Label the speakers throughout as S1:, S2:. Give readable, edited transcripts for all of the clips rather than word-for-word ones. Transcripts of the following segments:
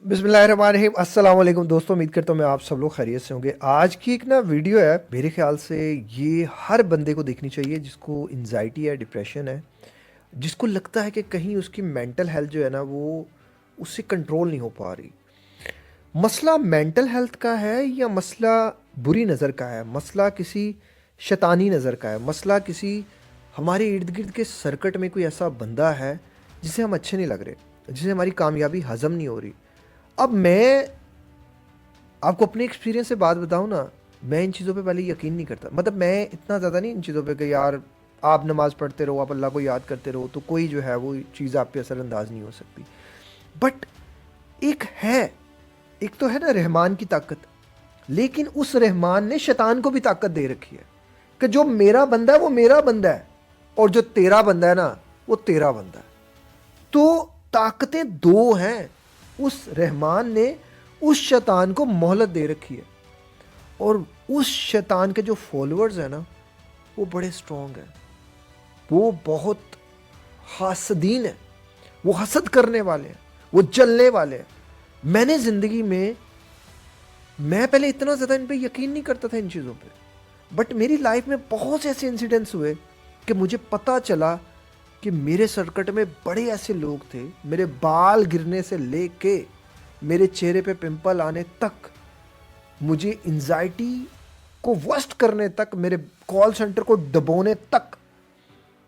S1: बिस्मिल्लाहिर्रहमानिर्रहीम। अस्सलाम वालेकुम दोस्तों, उम्मीद करता हूँ मैं आप सब लोग खैरियत से होंगे। आज की एक ना वीडियो है, मेरे ख्याल से ये हर बंदे को देखनी चाहिए जिसको एनजाइटी है, डिप्रेशन है, जिसको लगता है कि कहीं उसकी मेंटल हेल्थ जो है ना वो उससे कंट्रोल नहीं हो पा रही। मसला मेंटल हेल्थ का है या मसला बुरी नज़र का है, मसला किसी शैतानी नज़र का है, मसला किसी हमारे इर्द गिर्द के सर्कट में कोई ऐसा बंदा है जिसे हम अच्छे नहीं लग रहे, जिसे हमारी कामयाबी हजम नहीं हो रही। अब मैं आपको अपने एक्सपीरियंस से बात बताऊँ ना, मैं इन चीज़ों पे पहले यकीन नहीं करता। मतलब मैं इतना ज़्यादा नहीं इन चीज़ों पे कि यार आप नमाज़ पढ़ते रहो, आप अल्लाह को याद करते रहो तो कोई जो है वो चीज़ आप पे असरअंदाज नहीं हो सकती। बट एक है, एक तो है ना रहमान की ताकत, लेकिन उस रहमान ने शैतान को भी ताकत दे रखी है कि जो मेरा बंदा है वो मेरा बंदा है और जो तेरा बंदा है ना वो तेरा बंदा है। तो ताकतें दो हैं। उस रहमान ने उस शैतान को मोहलत दे रखी है और उस शैतान के जो फॉलोअर्स हैं ना वो बड़े स्ट्रॉन्ग हैं, वो बहुत हासदीन है, वो हसद करने वाले हैं, वो जलने वाले हैं। मैंने ज़िंदगी में, मैं पहले इतना ज़्यादा इन पे यकीन नहीं करता था इन चीज़ों पे, बट मेरी लाइफ में बहुत से ऐसे इंसिडेंट्स हुए कि मुझे पता चला कि मेरे सर्कट में बड़े ऐसे लोग थे, मेरे बाल गिरने से लेके मेरे चेहरे पे पिंपल आने तक, मुझे एंजाइटी को वर्स्ट करने तक, मेरे कॉल सेंटर को डुबोने तक।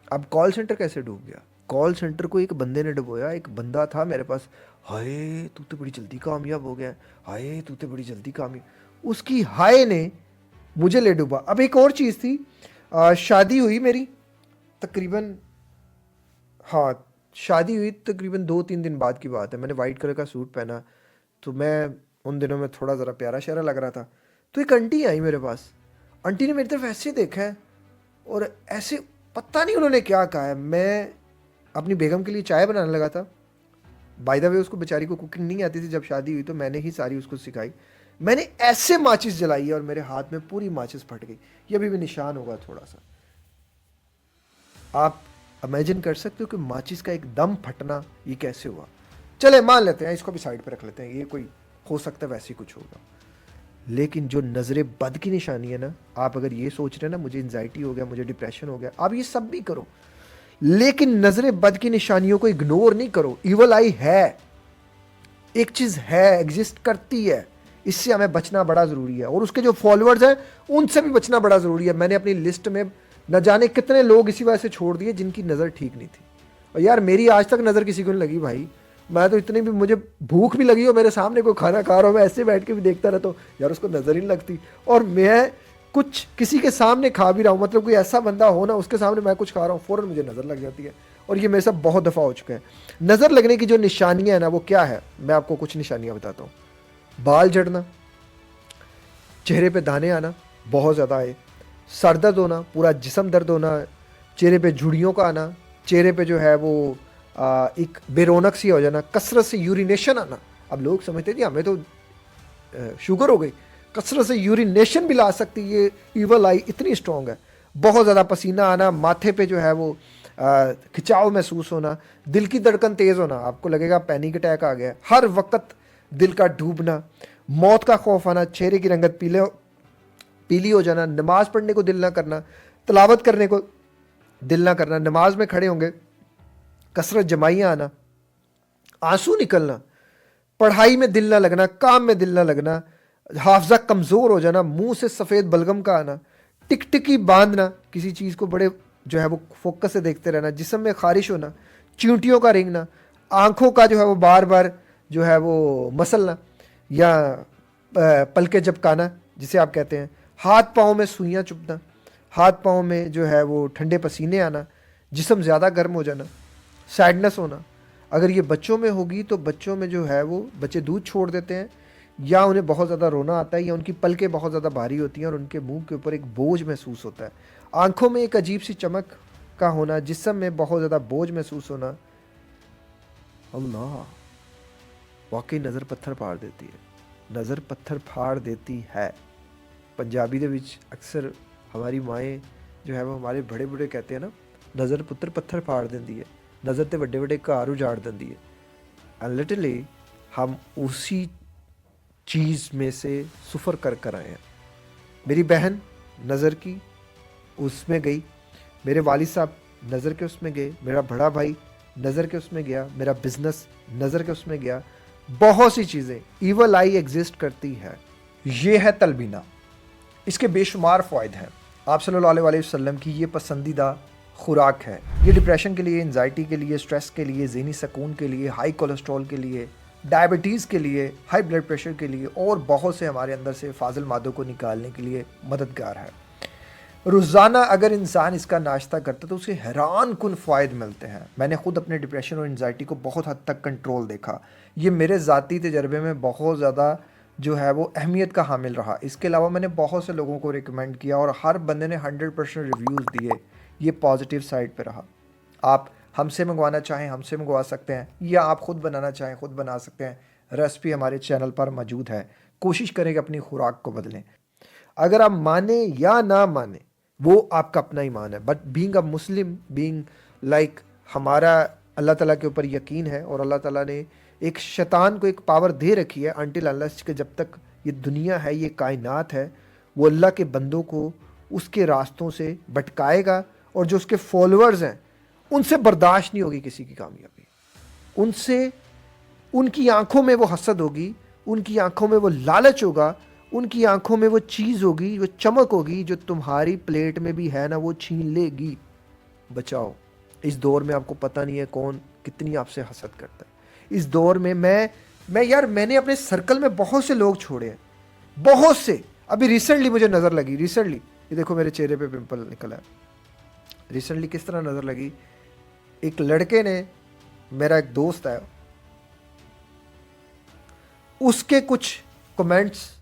S1: अब कॉल सेंटर कैसे डूब गया? कॉल सेंटर को एक बंदे ने डुबोया। एक बंदा था मेरे पास, हाय तू तो बड़ी जल्दी कामयाब हो गया, हाय तू तो बड़ी जल्दी कामयाब, उसकी हाय ने मुझे ले डूबा। अब एक और चीज़ थी, शादी हुई मेरी तकरीबन, हाँ शादी हुई तकरीबन 2-3 दिन बाद की बात है। मैंने वाइट कलर का सूट पहना, तो मैं उन दिनों में थोड़ा ज़रा प्यारा श्यारा लग रहा था। तो एक आंटी आई मेरे पास, आंटी ने मेरी तरफ ऐसे देखा है और ऐसे, पता नहीं उन्होंने क्या कहा है। मैं अपनी बेगम के लिए चाय बनाने लगा था। बाय द वे उसको बेचारी को कुकिंग नहीं आती थी, जब शादी हुई तो मैंने ही सारी उसको सिखाई। मैंने ऐसे माचिस जलाई है और मेरे हाथ में पूरी माचिस फट गई। ये अभी भी निशान होगा थोड़ा सा। आप इमेजिन कर सकते हो कि माचिस का एक दम फटना ये कैसे हुआ। चले मान लेते हैं, इसको भी साइड पे रख लेते हैं, ये कोई हो सकता है वैसे ही कुछ होगा। लेकिन जो नज़र बद की निशानी है ना, आप अगर ये सोच रहे हैं ना मुझे एंजाइटी हो गया, मुझे डिप्रेशन हो गया, आप ये सब भी करो, लेकिन नज़र बद की निशानियों को इग्नोर नहीं करो। इवल आई है, एक चीज़ है, एग्जिस्ट करती है, इससे हमें बचना बड़ा ज़रूरी है और उसके जो फॉलोअर्स हैं उनसे भी बचना बड़ा ज़रूरी है। मैंने अपनी लिस्ट में न जाने कितने लोग इसी वजह से छोड़ दिए जिनकी नज़र ठीक नहीं थी। और यार मेरी आज तक नज़र किसी को नहीं लगी भाई। मैं तो इतनी भी, मुझे भूख भी लगी हो, मेरे सामने कोई खाना खा रहा हो, मैं ऐसे बैठ के भी देखता रहता हूँ, यार उसको नज़र ही नहीं लगती। और मैं कुछ किसी के सामने खा भी रहा हूँ, मतलब कोई ऐसा बंदा हो ना उसके सामने मैं कुछ खा रहा हूँ, फ़ौरन मुझे नज़र लग जाती है। और ये मेरे साथ बहुत दफ़ा हो चुका है। नज़र लगने की जो निशानियाँ हैं ना वो क्या है, मैं आपको कुछ निशानियाँ बताता हूँ। बाल झड़ना, चेहरे पे दाने आना बहुत ज़्यादा आए, सर दर्द होना, पूरा जिस्म दर्द होना, चेहरे पे झुर्रियों का आना, चेहरे पे जो है वो एक बेरौनक सी हो जाना, कसरत से यूरिनेशन आना। अब लोग समझते थे हमें तो शुगर हो गई, कसरत से यूरिनेशन भी ला सकती है, ये ईवल आई इतनी स्ट्रॉन्ग है। बहुत ज़्यादा पसीना आना, माथे पे जो है वो खिंचाव महसूस होना, दिल की धड़कन तेज़ होना, आपको लगेगा पैनिक अटैक आ गया, हर वक्त दिल का डूबना, मौत का खौफ आना, चेहरे की रंगत पीली हो जाना, नमाज पढ़ने को दिल ना करना, तलावत करने को दिल ना करना, नमाज में खड़े होंगे कसरत जमाइयाँ आना, आंसू निकलना, पढ़ाई में दिल ना लगना, काम में दिल ना लगना, हाफजा कमज़ोर हो जाना, मुंह से सफ़ेद बलगम का आना, टिकटिकी बांधना, किसी चीज़ को बड़े जो है वो फोकस से देखते रहना, जिस्म में खारिश होना, चींटियों का रेंगना, आँखों का जो है वो बार बार जो है वो मसलना या पलके झपकाना जिसे आप कहते हैं, हाथ पाँव में सुइयाँ चुभना, हाथ पाँव में जो है वो ठंडे पसीने आना, जिस्म ज़्यादा गर्म हो जाना, सैडनेस होना। अगर ये बच्चों में होगी तो बच्चों में जो है वो बच्चे दूध छोड़ देते हैं, या उन्हें बहुत ज़्यादा रोना आता है, या उनकी पलकें बहुत ज़्यादा भारी होती हैं और उनके मुंह के ऊपर एक बोझ महसूस होता है, आंखों में एक अजीब सी चमक का होना, जिस्म में बहुत ज़्यादा बोझ महसूस होना। अल्लाह, वाकई नज़र पत्थर फाड़ देती है, नज़र पत्थर फाड़ देती है। पंजाबी दे विच अक्सर हमारी माएँ जो है वो हमारे बड़े बड़े कहते हैं ना, नज़र पुत्र पत्थर फाड़ देती है, नज़र ते वड्डे वड्डे घर उजाड़ देती है। एंड लिटरली हम उसी चीज़ में से सफ़र कर कर आए हैं। मेरी बहन नज़र की उसमें गई, मेरे वालिद साहब नज़र के उसमें गए, मेरा बड़ा भाई नज़र के उसमें गया, मेरा बिजनेस नज़र के उसमें गया। बहुत सी चीज़ें ईवल आई एग्जिस्ट करती है। ये है तलबीना, इसके बेशुमार फ़ायदे हैं। आप सल्लल्लाहु अलैहि वसल्लम की ये पसंदीदा खुराक है। ये डिप्रेशन के लिए, एंजाइटी के लिए, स्ट्रेस के लिए, ज़हनी सुकून के लिए, हाई कोलेस्ट्रॉल के लिए, डायबिटीज़ के लिए, हाई ब्लड प्रेशर के लिए और बहुत से हमारे अंदर से फाजिल मादों को निकालने के लिए मददगार है। रोज़ाना अगर इंसान इसका नाश्ता करता है तो उसे हैरान कुन फ़ायदे मिलते हैं। मैंने ख़ुद अपने डिप्रेशन और एंजाइटी को बहुत हद तक कंट्रोल देखा। ये मेरे ज़ाती तजर्बे में बहुत ज़्यादा जो है वो अहमियत का हामिल रहा। इसके अलावा मैंने बहुत से लोगों को रिकमेंड किया और हर बंदे ने 100% रिव्यूज़ दिए। ये पॉजिटिव साइड पे रहा। आप हमसे मंगवाना चाहें हमसे मंगवा सकते हैं, या आप ख़ुद बनाना चाहें ख़ुद बना सकते हैं। रेसिपी हमारे चैनल पर मौजूद है। कोशिश करें कि अपनी खुराक को बदलें। अगर आप माने या ना माने वो आपका अपना ईमान है, but being a Muslim, being like हमारा अल्लाह ताला के ऊपर यकीन है और अल्लाह ताला ने एक शैतान को एक पावर दे रखी है अनटिल अनलेस के जब तक ये दुनिया है, ये कायनात है, वो अल्लाह के बंदों को उसके रास्तों से भटकाएगा और जो उसके फॉलोअर्स हैं उनसे बर्दाश्त नहीं होगी किसी की कामयाबी। उनसे उनकी आंखों में वो हसद होगी, उनकी आंखों में वो लालच होगा, उनकी आंखों में वो चीज़ होगी, वो चमक होगी जो तुम्हारी प्लेट में भी है ना, वो छीन लेगी। बचाओ। इस दौर में आपको पता नहीं है कौन कितनी आपसे हसद करता है। इस दौर में मैं यार मैंने अपने सर्कल में बहुत से लोग छोड़े हैं, बहुत से। अभी रिसेंटली मुझे नज़र लगी, रिसेंटली ये देखो मेरे चेहरे पे पिंपल निकला है। रिसेंटली किस तरह नज़र लगी, एक लड़के ने, मेरा एक दोस्त है, उसके कुछ कमेंट्स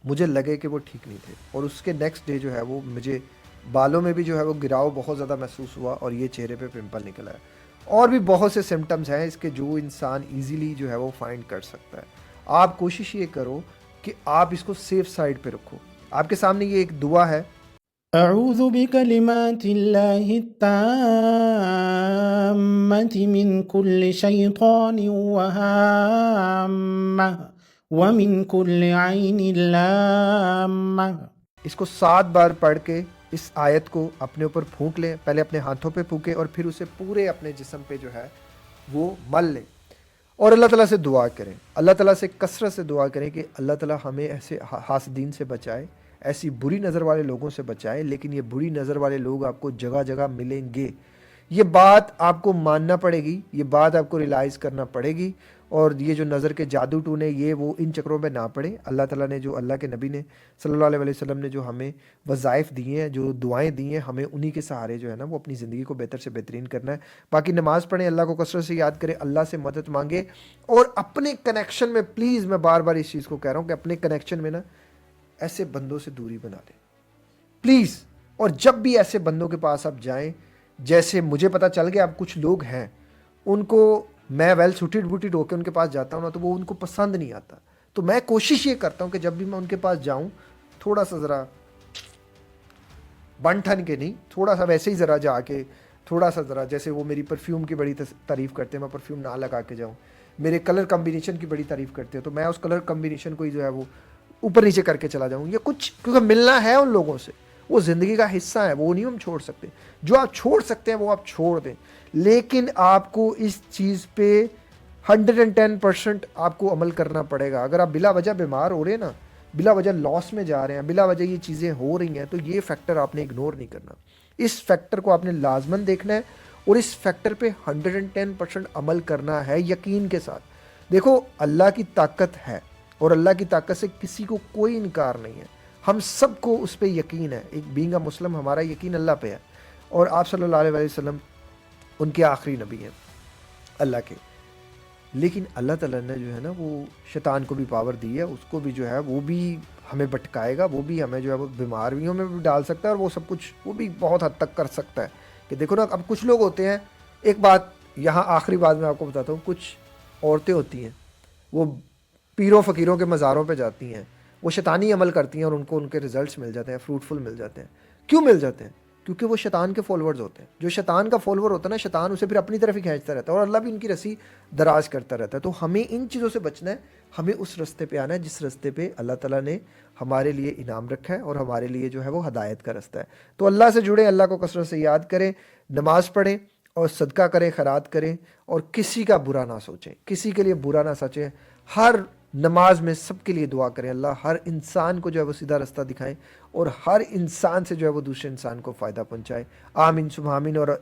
S1: मुझे लगे कि वो ठीक नहीं थे और उसके नेक्स्ट डे जो है वो मुझे बालों में भी जो है वो गिराव बहुत ज़्यादा महसूस हुआ और ये चेहरे पे पिंपल निकला है। और भी बहुत से सिम्टम्स हैं इसके जो इंसान इजीली जो है वो फाइंड कर सकता है। आप कोशिश ये करो कि आप इसको सेफ साइड पे रखो। आपके सामने ये एक दुआ है,
S2: अऊज़ु बिकलिमातिल्लाहि ताम्मति मिन कुल्लि शैतानिन व हाम्मह व मिन कुल्लि ऐनिन लाम्मह।
S1: इसको 7 बार पढ़ के इस आयत को अपने ऊपर फूंक लें। पहले अपने हाथों पे फूंके और फिर उसे पूरे अपने जिस्म पे जो है वो मल लें और अल्लाह ताला से दुआ करें। अल्लाह ताला से कसरत से दुआ करें कि अल्लाह ताला हमें ऐसे हासदीन से बचाए, ऐसी बुरी नज़र वाले लोगों से बचाए। लेकिन ये बुरी नज़र वाले लोग आपको जगह जगह मिलेंगे। ये बात आपको मानना पड़ेगी, ये बात आपको रियलाइज़ करना पड़ेगी। और ये जो नज़र के जादू टूने ये वो इन चक्रों में ना पड़े। अल्लाह ताला ने जो, अल्लाह के नबी ने सल्लल्लाहु अलैहि वसल्लम ने जो हमें वज़ाइफ दिए हैं, जो दुआएं दी हैं, हमें उन्हीं के सहारे जो है ना वो अपनी ज़िंदगी को बेहतर से बेहतरीन करना है। बाकी नमाज़ पढ़ें, अल्लाह को कसरत से याद करें, अल्लाह से मदद मांगे और अपने कनेक्शन में प्लीज़, मैं बार बार इस चीज़ को कह रहा हूँ कि अपने कनेक्शन में ना ऐसे बंदों से दूरी बना लें प्लीज़। और जब भी ऐसे बंदों के पास आप जाएं, जैसे मुझे पता चल गया अब कुछ लोग हैं उनको मैं वेल सूटेड बूटेड होकर उनके पास जाता हूँ ना तो वो उनको पसंद नहीं आता। तो मैं कोशिश ये करता हूँ कि जब भी मैं उनके पास जाऊँ थोड़ा सा ज़रा बन ठन के नहीं, थोड़ा सा वैसे ही ज़रा जाके थोड़ा सा ज़रा, जैसे वो मेरी परफ्यूम की बड़ी तारीफ़ करते हैं, मैं परफ्यूम ना लगा के जाऊँ। मेरे कलर कम्बिनेशन की बड़ी तारीफ़ करते हैं तो मैं उस कलर कम्बिनेशन को ही जो है वो ऊपर नीचे करके चला जाऊँ या कुछ, क्योंकि मिलना है उन लोगों से, वो ज़िंदगी का हिस्सा है, वो नहीं हम छोड़ सकते। जो आप छोड़ सकते हैं वो आप छोड़ दें, लेकिन आपको इस चीज़ पे 110% आपको अमल करना पड़ेगा। अगर आप बिला वजह बीमार हो रहे हैं ना, बिला वजह लॉस में जा रहे हैं, बिला वजह ये चीज़ें हो रही हैं, तो ये फैक्टर आपने इग्नोर नहीं करना। इस फैक्टर को आपने लाजमन देखना है और इस फैक्टर पे 110% अमल करना है यकीन के साथ। देखो अल्लाह की ताकत है और अल्लाह की ताकत से किसी को कोई इनकार नहीं है, हम सबको उस पर यकीन है। एक बीइंग अ मुस्लिम हमारा यकीन अल्लाह पे है और आप सल्लल्लाहु अलैहि वसल्लम उनके आखिरी नबी हैं अल्लाह के। लेकिन अल्लाह ताला ने जो है ना वो शैतान को भी पावर दी है, उसको भी जो है वो भी हमें भटकाएगा, वो भी हमें जो है वो बीमारियों में भी डाल सकता है और वो सब कुछ वो भी बहुत हद तक कर सकता है। कि देखो ना, अब कुछ लोग होते हैं, एक बात यहाँ आखिरी बात मैं आपको बताता हूँ, कुछ औरतें होती हैं वो पीरों फ़कीरों के मज़ारों पे जाती हैं, वो शैतानी अमल करती हैं और उनको उनके रिज़ल्ट्स मिल जाते हैं, फ्रूटफुल मिल जाते हैं। क्यों मिल जाते हैं? क्योंकि वो शैतान के फॉलोअर्स होते हैं। जो शैतान का फॉलोअर होता है ना, शैतान उसे फिर अपनी तरफ ही खींचता रहता है और अल्लाह भी उनकी रस्सी दराज करता रहता है। तो हमें इन चीज़ों से बचना है, हमें उस रास्ते पे आना है जिस रास्ते पे अल्लाह ताला ने हमारे लिए इनाम रखा है और हमारे लिए जो है वो हदायत का रास्ता है। तो अल्लाह से जुड़े, अल्लाह को कसरत से याद करें, नमाज पढ़ें और सदका करें, खैरात करें और किसी का बुरा ना सोचें, किसी के लिए बुरा ना सोचें। हर नमाज में सबके लिए दुआ करें, अल्लाह हर इंसान को जो है वो सीधा रास्ता दिखाएं और हर इंसान से जो है वो दूसरे इंसान को फ़ायदा पहुंचाए। आमीन सुबह आमीन। और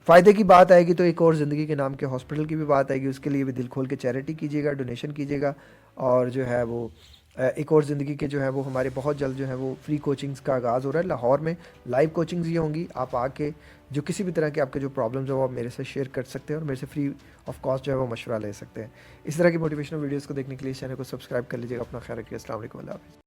S1: फ़ायदे की बात आएगी तो एक और ज़िंदगी के नाम के हॉस्पिटल की भी बात आएगी, उसके लिए भी दिल खोल के चैरिटी कीजिएगा, डोनेशन कीजिएगा। और जो है वो एक और ज़िंदगी के जो है वो हमारे बहुत जल्द जो है वो फ्री कोचिंग्स का आगाज़ हो रहा है लाहौर में। लाइव कोचिंग्स ये होंगी, आप आके जो किसी भी तरह के आपके जो प्रॉब्लम्स हो वो आप मेरे से शेयर कर सकते हैं और मेरे से फ्री ऑफ कॉस्ट जो है वो मशवरा ले सकते हैं। इस तरह की मोटिवेशनल वीडियोज़ को देखने के लिए चैनल को सब्सक्राइब कर लीजिएगा। अपना ख्याल रखिए। अस्सलाम वालेकुम। अल्लाह हाफ़िज़।